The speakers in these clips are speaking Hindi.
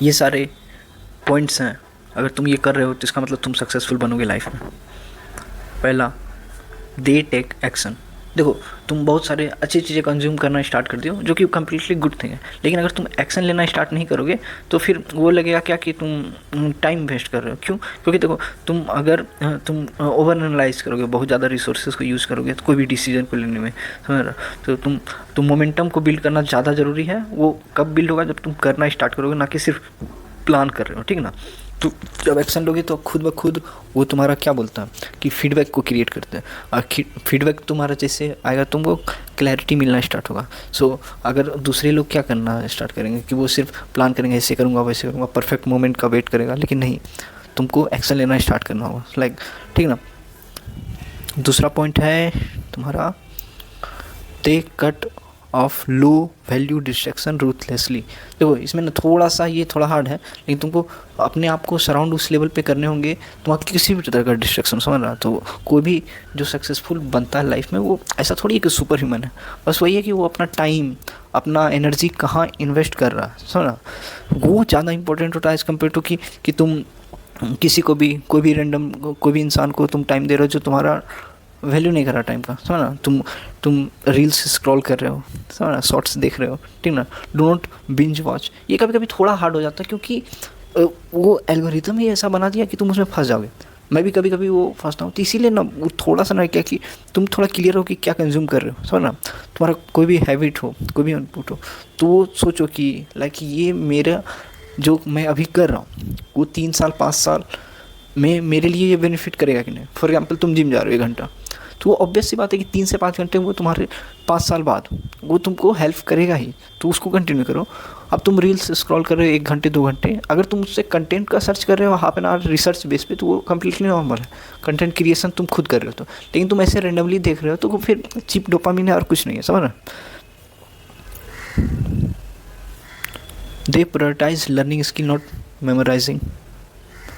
ये सारे पॉइंट्स हैं, अगर तुम ये कर रहे हो तो इसका मतलब तुम सक्सेसफुल बनोगे लाइफ में। पहला, दे टेक एक्शन। देखो, तुम बहुत सारे अच्छी चीज़ें कंज्यूम करना स्टार्ट कर हो जो कि कम्प्लीटली गुड थिंग है, लेकिन अगर तुम एक्शन लेना स्टार्ट नहीं करोगे तो फिर वो लगेगा क्या कि तुम टाइम वेस्ट कर रहे हो। क्यों? क्योंकि देखो, तुम अगर तुम ओवर एनालाइज करोगे, बहुत ज़्यादा रिसोर्सेज को यूज़ करोगे तो कोई भी डिसीजन को लेने में, समझ रहे हो? तो तुम मोमेंटम को बिल्ड करना ज़्यादा ज़रूरी है। वो कब बिल्ड होगा? जब तुम करना स्टार्ट करोगे, ना कि सिर्फ प्लान कर रहे हो, ठीक ना? तो जब एक्शन लोगे तो खुद ब खुद वो तुम्हारा क्या बोलता है कि फीडबैक को क्रिएट करते हैं, और फीडबैक तुम्हारा जैसे आएगा तुमको क्लैरिटी मिलना स्टार्ट होगा। सो अगर दूसरे लोग क्या करना स्टार्ट करेंगे कि वो सिर्फ प्लान करेंगे, ऐसे करूँगा वैसे करूँगा, परफेक्ट मोमेंट का वेट करेगा, लेकिन नहीं, तुमको एक्शन लेना स्टार्ट करना होगा, लाइक, ठीक ना? दूसरा पॉइंट है तुम्हारा, they cut off low value distraction ruthlessly. देखो, इसमें ना थोड़ा सा ये थोड़ा हार्ड है, लेकिन तुमको अपने आप को सराउंड उस लेवल पे करने होंगे तुम्हारा किसी भी तरह का डिस्ट्रैक्शन, समझ रहा? तो कोई भी जो सक्सेसफुल बनता है लाइफ में, वो ऐसा थोड़ी है कि सुपर ह्यूमन है। बस वही है कि वो अपना टाइम, अपना एनर्जी कहाँ इन्वेस्ट कर रहा है, समझ रहा? वो ज़्यादा इंपॉर्टेंट होता है एज़ कम्पेयर टू कि तुम किसी को भी, कोई भी रैंडम कोई भी इंसान को तुम टाइम दे रहे हो जो तुम्हारा वैल्यू नहीं कर रहा टाइम का, समझ ना? तुम रील्स स्क्रॉल कर रहे हो, समझ ना? शॉर्ट्स देख रहे हो, ठीक ना? Do not binge watch. ये कभी कभी थोड़ा हार्ड हो जाता है, क्योंकि वो एल्गोरिथम ही ऐसा बना दिया कि तुम उसमें फंस जाओगे। मैं भी कभी कभी वो फंसता हूँ, तो इसीलिए ना वो थोड़ा सा ना क्या कि तुम थोड़ा क्लियर हो कि क्या कंज्यूम कर रहे हो, समझ ना? तुम्हारा कोई भी हैबिट हो, कोई भी इनपुट हो, तो वो सोचो कि लाइक ये मेरा जो मैं अभी कर रहा हूँ, वो 3 साल 5 साल में मेरे लिए ये बेनिफिट करेगा कि नहीं। फॉर एग्जाम्पल, तुम जिम जा रहे हो 1 घंटा, तो वो ऑब्वियस सी बात है कि 3 से 5 घंटे वो तुम्हारे 5 साल बाद वो तुमको हेल्प करेगा ही, तो उसको कंटिन्यू करो। अब तुम रील्स स्क्रॉल कर रहे हो 1 घंटे 2 घंटे, अगर तुम उससे कंटेंट का सर्च कर रहे हो half an hour research base पे, तो वो कम्प्लीटली नॉर्मल है। कंटेंट क्रिएशन तुम खुद कर रहे हो तो, लेकिन तुम ऐसे रेंडमली देख रहे हो तो वो फिर चीप डोपामिन है और कुछ नहीं है, समझ रहे? They prioritise learning skill not memorising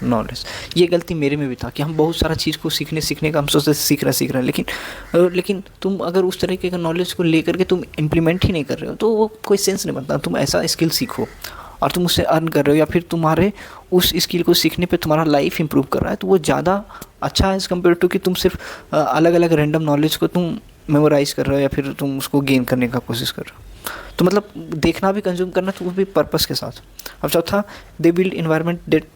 knowledge. ये गलती मेरे में भी था कि हम बहुत सारा चीज़ को सीखने का हम सोचते सीख रहे हैं, लेकिन तुम अगर उस तरीके का नॉलेज को लेकर के तुम इम्प्लीमेंट ही नहीं कर रहे हो तो वो कोई सेंस नहीं बनता। तुम ऐसा स्किल सीखो और तुम उससे अर्न कर रहे हो, या फिर तुम्हारे उस स्किल को सीखने पे तुम्हारा लाइफ इंप्रूव कर रहा है, तो वो ज़्यादा अच्छा है एज़ कम्पेयर टू कि तुम सिर्फ अलग अलग रैंडम नॉलेज को तुम मेमोराइज कर रहे हो या फिर तुम उसको गेन करने का कोशिश कर रहे हो। तो मतलब देखना भी, कंज्यूम करना, तो वो भी पर्पस के साथ। अब चौथा, they build environment that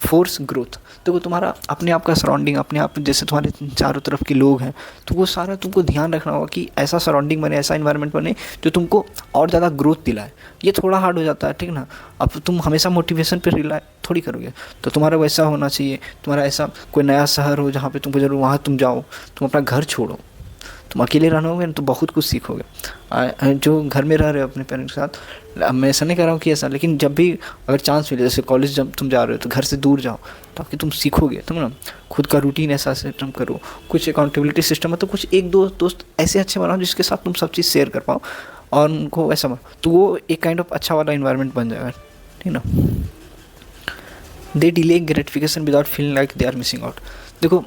force growth. तो वो तुम्हारा अपने आप का सराउंडिंग, अपने आप जैसे तुम्हारे चारों तरफ के लोग हैं, तो वो सारा तुमको ध्यान रखना होगा कि ऐसा सराउंडिंग बने, ऐसा इन्वायरमेंट बने जो तुमको और ज़्यादा ग्रोथ दिलाए। ये थोड़ा हार्ड हो जाता है, ठीक ना? अब तुम हमेशा मोटिवेशन पे रिलाई थोड़ी करोगे, तो तुम्हारा वैसा होना चाहिए। तुम्हारा ऐसा कोई नया शहर हो जहाँ पे तुमको जरूर, वहाँ तुम जाओ, तुम अपना घर छोड़ो, तुम अकेले रहोगे ना तो बहुत कुछ सीखोगे। जो घर में रह रहे हो अपने पेरेंट्स के साथ, अब मैं ऐसा नहीं कह रहा हूँ कि ऐसा, लेकिन जब भी अगर चांस मिले, जैसे कॉलेज जब तुम जा रहे हो तो घर से दूर जाओ, ताकि तुम सीखोगे, तुम ना खुद का रूटीन ऐसा सिस्टम करो, कुछ अकाउंटेबिलिटी सिस्टम है, तो कुछ एक दो दोस्त ऐसे अच्छे बनाओ जिसके साथ तुम सब चीज़ शेयर कर पाओ और उनको ऐसा बनाओ, तो वो एक काइंड ऑफ अच्छा वाला इन्वायरमेंट बन जाएगा, ठीक ना? They delay gratification without feeling like they are missing out. देखो,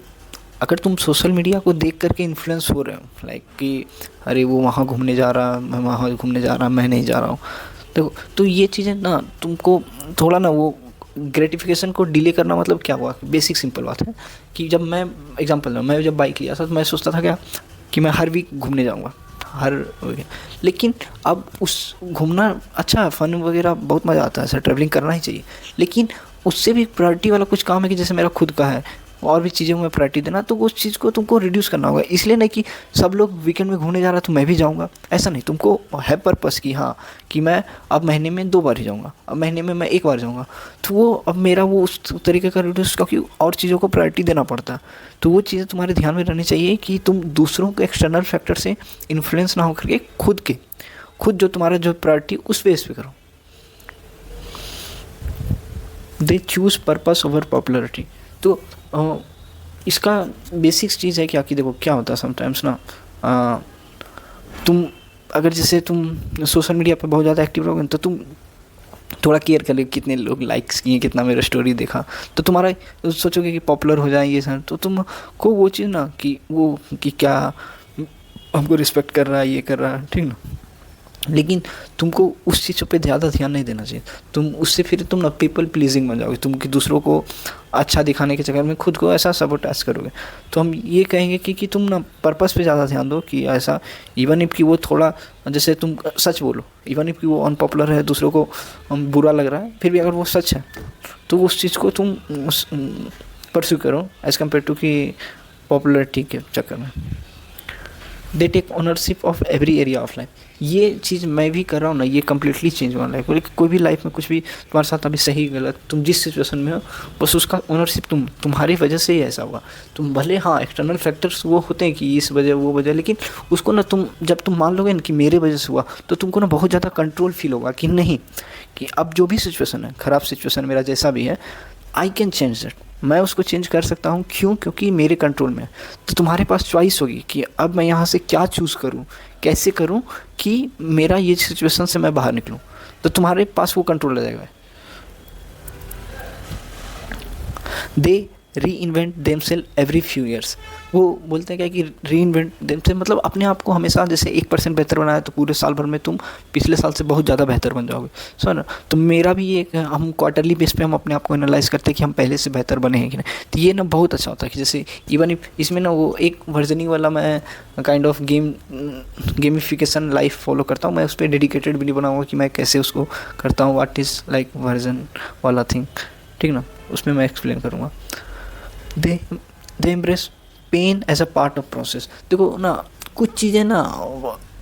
अगर तुम सोशल मीडिया को देख करके इन्फ्लुएंस हो रहे हो, लाइक कि अरे वो वहाँ घूमने जा रहा, मैं वहाँ घूमने जा रहा, मैं नहीं जा रहा हूँ, देखो, तो ये चीज़ें ना तुमको थोड़ा ना वो ग्रेटिफिकेशन को डिले करना, मतलब क्या हुआ, बेसिक सिंपल बात है कि जब मैं एग्जांपल दूँ, मैं जब बाइक लिया था तो मैं सोचता था क्या कि मैं हर वीक घूमने जाऊँगा, हर week। लेकिन अब उस घूमना अच्छा है, फन वगैरह बहुत मज़ा आता है, ऐसा ट्रैवलिंग करना ही चाहिए, लेकिन उससे भी प्रायोरिटी वाला कुछ काम है कि जैसे मेरा खुद का है और भी चीज़ों में प्रायोरिटी देना, तो उस चीज़ को तुमको रिड्यूस करना होगा। इसलिए नहीं कि सब लोग वीकेंड में घूमने जा रहा है तो मैं भी जाऊंगा, ऐसा नहीं। तुमको है पर्पस कि हाँ, कि मैं अब महीने में 2 बार ही जाऊंगा, अब महीने में मैं 1 बार जाऊंगा, तो वो अब मेरा वो उस तरीके का रिड्यूस, क्योंकि और चीज़ों को प्रायोरिटी देना पड़ता है। तो वो चीज़ें तुम्हारे ध्यान में रहनी चाहिए कि तुम दूसरों के एक्सटर्नल फैक्टर से इन्फ्लुएंस ना हो करके खुद जो तुम्हारा जो प्रायोरिटी उस बेस पे करो। दे चूज़ पर्पस ओवर पॉपुलरिटी। तो इसका बेसिक्स चीज़ है क्या कि देखो क्या होता है समटाइम्स ना, तुम अगर जैसे तुम सोशल मीडिया पर बहुत ज़्यादा एक्टिव रहोगे तो तुम थोड़ा केयर कर लो कितने लोग लाइक्स किए, कितना मेरा स्टोरी देखा, तो तुम्हारा सोचोगे कि पॉपुलर हो जाए ये सर, तो तुमको वो चीज़ ना कि वो कि क्या हमको रिस्पेक्ट कर रहा है, ये कर रहा है, ठीक ना? लेकिन तुमको उस चीज़ों पे ज़्यादा ध्यान नहीं देना चाहिए। तुम उससे फिर तुम ना पीपल प्लीजिंग बन जाओगे, तुम कि दूसरों को अच्छा दिखाने के चक्कर में खुद को ऐसा सबोटाइज करोगे। तो हम ये कहेंगे कि तुम ना पर्पस पे ज़्यादा ध्यान दो, कि ऐसा इवन इफ कि वो थोड़ा, जैसे तुम सच बोलो, इवन इफ कि वो अनपॉपुलर है, दूसरों को बुरा लग रहा है, फिर भी अगर वो सच है तो उस चीज़ को तुम परस्यू करो एज़ कम्पेयर टू कि पॉपुलरिटी के चक्कर में। They take ownership of every area of life. ये चीज़ मैं भी कर रहा हूँ ना, ये कम्प्लीटली चेंज हुआ लाइफ। कोई भी लाइफ में कुछ भी तुम्हारे साथ अभी सही गलत, तुम जिस सिचुएशन में हो, बस उसका ओनरशिप तुम्हारी वजह से ही ऐसा हुआ। तुम भले हाँ एक्सटर्नल फैक्टर्स वो होते हैं कि इस वजह वो वजह, लेकिन उसको ना जब तुम मान लोगे ना कि मेरे वजह से हुआ, तो तुमको ना बहुत ज़्यादा कंट्रोल फील होगा कि नहीं, कि अब जो भी सिचुएशन है, ख़राब सिचुएशन मेरा जैसा भी है, आई कैन चेंज दैट, मैं उसको चेंज कर सकता हूँ। क्यों? क्योंकि मेरे कंट्रोल में है। तो तुम्हारे पास चॉइस होगी कि अब मैं यहाँ से क्या चूज़ करूँ, कैसे करूँ कि मेरा ये सिचुएशन से मैं बाहर निकलूँ। तो तुम्हारे पास वो कंट्रोल आ जाएगा। They reinvent themselves every few years. वो बोलते हैं क्या कि री इन्वेंट देमसेल्फ मतलब अपने आप को हमेशा, जैसे 1% बेहतर बनाया तो पूरे साल भर में तुम पिछले साल से बहुत ज़्यादा बेहतर बन जाओगे। सो ना, तो मेरा भी ये, हम क्वार्टरली बेस पे हम अपने आप को एनालाइज करते हैं कि हम पहले से बेहतर बने हैं कि नहीं। तो ये ना बहुत अच्छा होता है कि जैसे इवन इफ इसमें ना वो एक वर्जनिंग वाला मैं kind of gamification life follow करता हूँ। मैं उस पर डेडिकेटेड वीडियो बनाऊँगा कि मैं कैसे उसको करता हूँ, व्हाट इज़ लाइक वर्जन वाला थिंग, ठीक ना, उसमें मैं एक्सप्लेन करूँगा। They embrace pain as a part of process. देखो ना, कुछ चीज़ें ना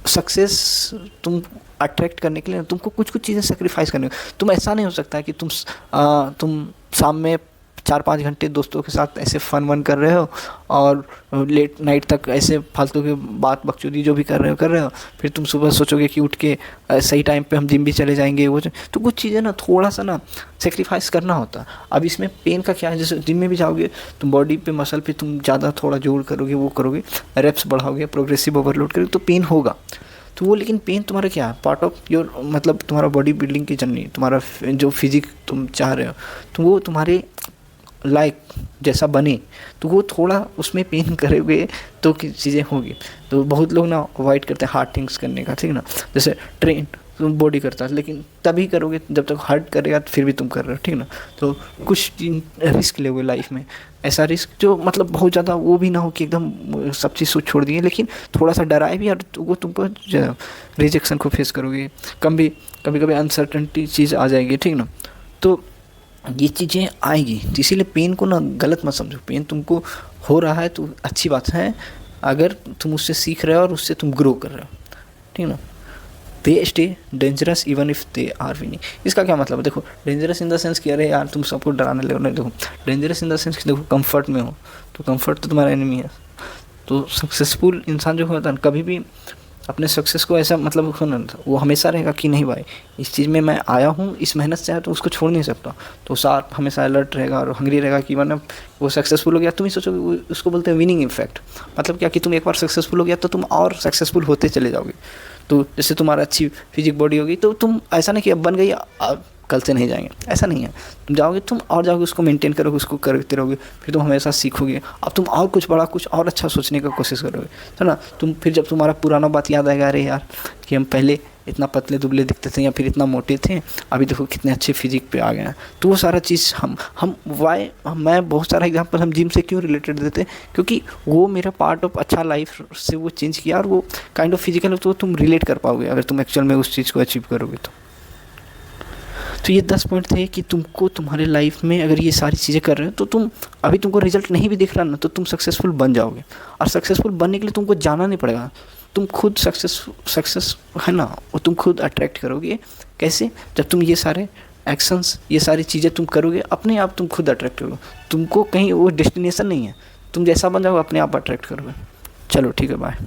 सक्सेस तुम अट्रैक्ट करने के लिए तुमको कुछ चीज़ें सेक्रीफाइस करनी। तुम ऐसा नहीं हो सकता कि तुम शाम में 4-5 घंटे दोस्तों के साथ ऐसे फन वन कर रहे हो और लेट नाइट तक ऐसे फालतू की बात बकचोदी जो भी कर रहे हो, फिर तुम सुबह सोचोगे कि उठ के सही टाइम पे हम जिम भी चले जाएंगे। वो तो कुछ चीज़ें ना थोड़ा सा ना सेक्रीफाइस करना होता है। अब इसमें पेन का क्या है, जैसे जिम में भी जाओगे तुम बॉडी पे मसल पे तुम ज़्यादा थोड़ा जोर करोगे, वो करोगे, रेप्स बढ़ाओगे, प्रोग्रेसिव ओवरलोड करोगे, तो पेन होगा। तो वो, लेकिन पेन तुम्हारा क्या है, पार्ट ऑफ योर, मतलब तुम्हारा बॉडी बिल्डिंग की जर्नी, तुम्हारा जो फिजिक तुम चाह रहे हो, तो वो तुम्हारे लाइक जैसा बने, तो वो थोड़ा उसमें पेन करोगे तो चीज़ें होगी। तो बहुत लोग ना अवॉइड करते हैं हार्ड थिंग्स करने का, ठीक ना, जैसे ट्रेन तुम बॉडी करता है, लेकिन तभी करोगे जब तक हार्ड करेगा, तो फिर भी तुम कर रहे हो, ठीक ना। तो कुछ रिस्क लोगे लाइफ में, ऐसा रिस्क जो मतलब बहुत ज़्यादा वो भी ना हो कि एकदम सब चीज़ छोड़ दिए, लेकिन थोड़ा सा डराए भी, और वो तुमको रिजेक्शन को फेस करोगे, कभी कभी अनसर्टेनिटी चीज़ आ जाएगी, ठीक ना। तो ये चीज़ें आएगी, तो इसीलिए पेन को ना गलत मत समझो। पेन तुमको हो रहा है तो अच्छी बात है, अगर तुम उससे सीख रहे हो और उससे तुम ग्रो कर रहे हो, ठीक ना। They stay dangerous even if they are winning. इसका क्या मतलब है? देखो, डेंजरस इन द सेंस कि अरे यार तुम सबको डराने लगे, नहीं, देखो डेंजरस इन द सेंस कि देखो कंफर्ट में हो, तो कंफर्ट तो तुम्हारा एनिमी है। तो सक्सेसफुल इंसान जो होता है कभी भी अपने सक्सेस को ऐसा मतलब होना था, वो हमेशा रहेगा कि नहीं भाई इस चीज़ में मैं आया हूँ, इस मेहनत से आया, तो उसको छोड़ नहीं सकता। तो साथ हमेशा अलर्ट रहेगा और हंग्री रहेगा कि मतलब वो सक्सेसफुल हो गया, तुम ही सोचोगे, उसको बोलते हैं विनिंग इफेक्ट। मतलब क्या कि तुम एक बार सक्सेसफुल हो गया तो तुम और सक्सेसफुल होते चले जाओगे। तो जैसे तुम्हारा अच्छी फिजिक बॉडी होगी तो तुम ऐसा नहीं कि अब बन गई अब कल से नहीं जाएंगे, ऐसा नहीं है। तुम जाओगे, तुम और जाओगे, उसको मेंटेन करोगे, उसको करते रहोगे, फिर तुम हमेशा सीखोगे। अब तुम और कुछ बड़ा, कुछ और अच्छा सोचने का कोशिश करोगे, है ना। तुम फिर जब तुम्हारा पुराना बात याद आएगा, अरे यार कि हम पहले इतना पतले दुबले दिखते थे या फिर इतना मोटे थे, अभी देखो कितने अच्छे फिजिक पे आ गए हैं। तो वो सारा चीज़ मैं बहुत सारा एग्जांपल हम जिम से क्यों रिलेटेड देते, क्योंकि वो मेरा पार्ट ऑफ अच्छा लाइफ से वो चेंज किया, और वो काइंड ऑफ फिजिकल तो तुम रिलेट कर पाओगे अगर तुम एक्चुअल में उस चीज़ को अचीव करोगे। तो ये 10 पॉइंट थे कि तुमको तुम्हारे लाइफ में अगर ये सारी चीज़ें कर रहे हो तो तुम अभी तुमको रिजल्ट नहीं भी दिख रहा ना, तो तुम सक्सेसफुल बन जाओगे। और सक्सेसफुल बनने के लिए तुमको जाना नहीं पड़ेगा, तुम खुद सक्सेस है ना, वो तुम खुद अट्रैक्ट करोगे। कैसे? जब तुम ये सारे एक्शंस, ये सारी चीज़ें तुम करोगे, अपने आप तुम खुद अट्रैक्ट करोगे। तुमको कहीं वो डेस्टिनेशन नहीं है, तुम जैसा बन जाओगे अपने आप अट्रैक्ट करोगे। चलो ठीक है, बाय।